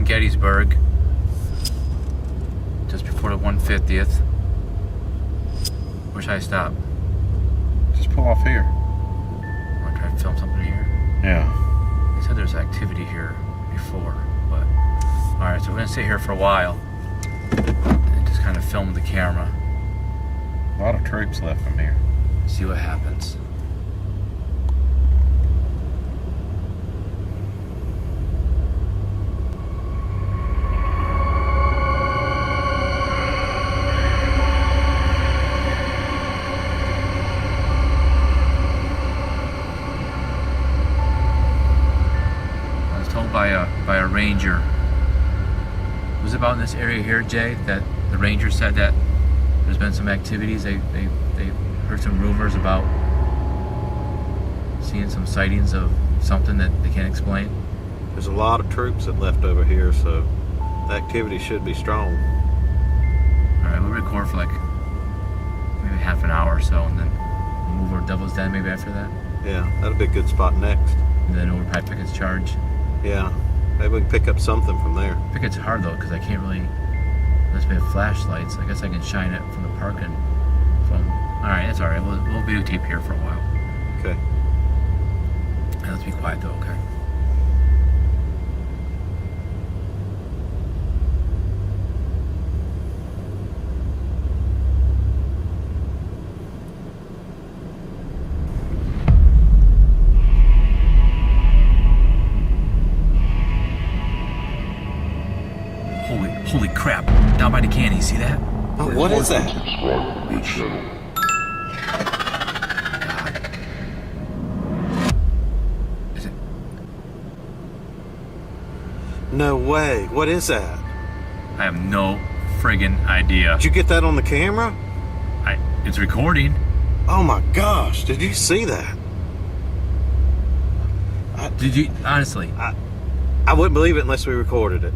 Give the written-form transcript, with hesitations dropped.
in Gettysburg, just before the 150th. Where should I stop? Just pull off here. Want to try to film something here? Yeah. They said there's activity here before, but alright, so we're gonna sit here for a while and just kind of film with the camera. A lot of troops left from here. See what happens. I was told by a ranger. It was about in this area here, Jay, that the ranger said that there's been some activities. They heard some rumors about seeing some sightings of something that they can't explain. There's a lot of troops that left over here, so the activity should be strong. Alright, we'll record for like maybe half an hour or so, and then we'll move over to Devil's Den maybe after that. Yeah, that'll be a good spot next. And then over by Pickett's Charge. Yeah, maybe we can pick up something from there. Pickett's hard though, because I can't really, unless we have flashlights. I guess I can shine it from the parking. Alright, that's alright. We'll videotape here for a while. Okay. And let's be quiet though, okay? Holy crap. Down by the canyon, you see that? Oh, what is that? Is it? No way. What is that? I have no friggin' idea. Did you get that on the camera? It's recording. Oh my gosh, did you see that? Did you, honestly? I wouldn't believe it unless we recorded it.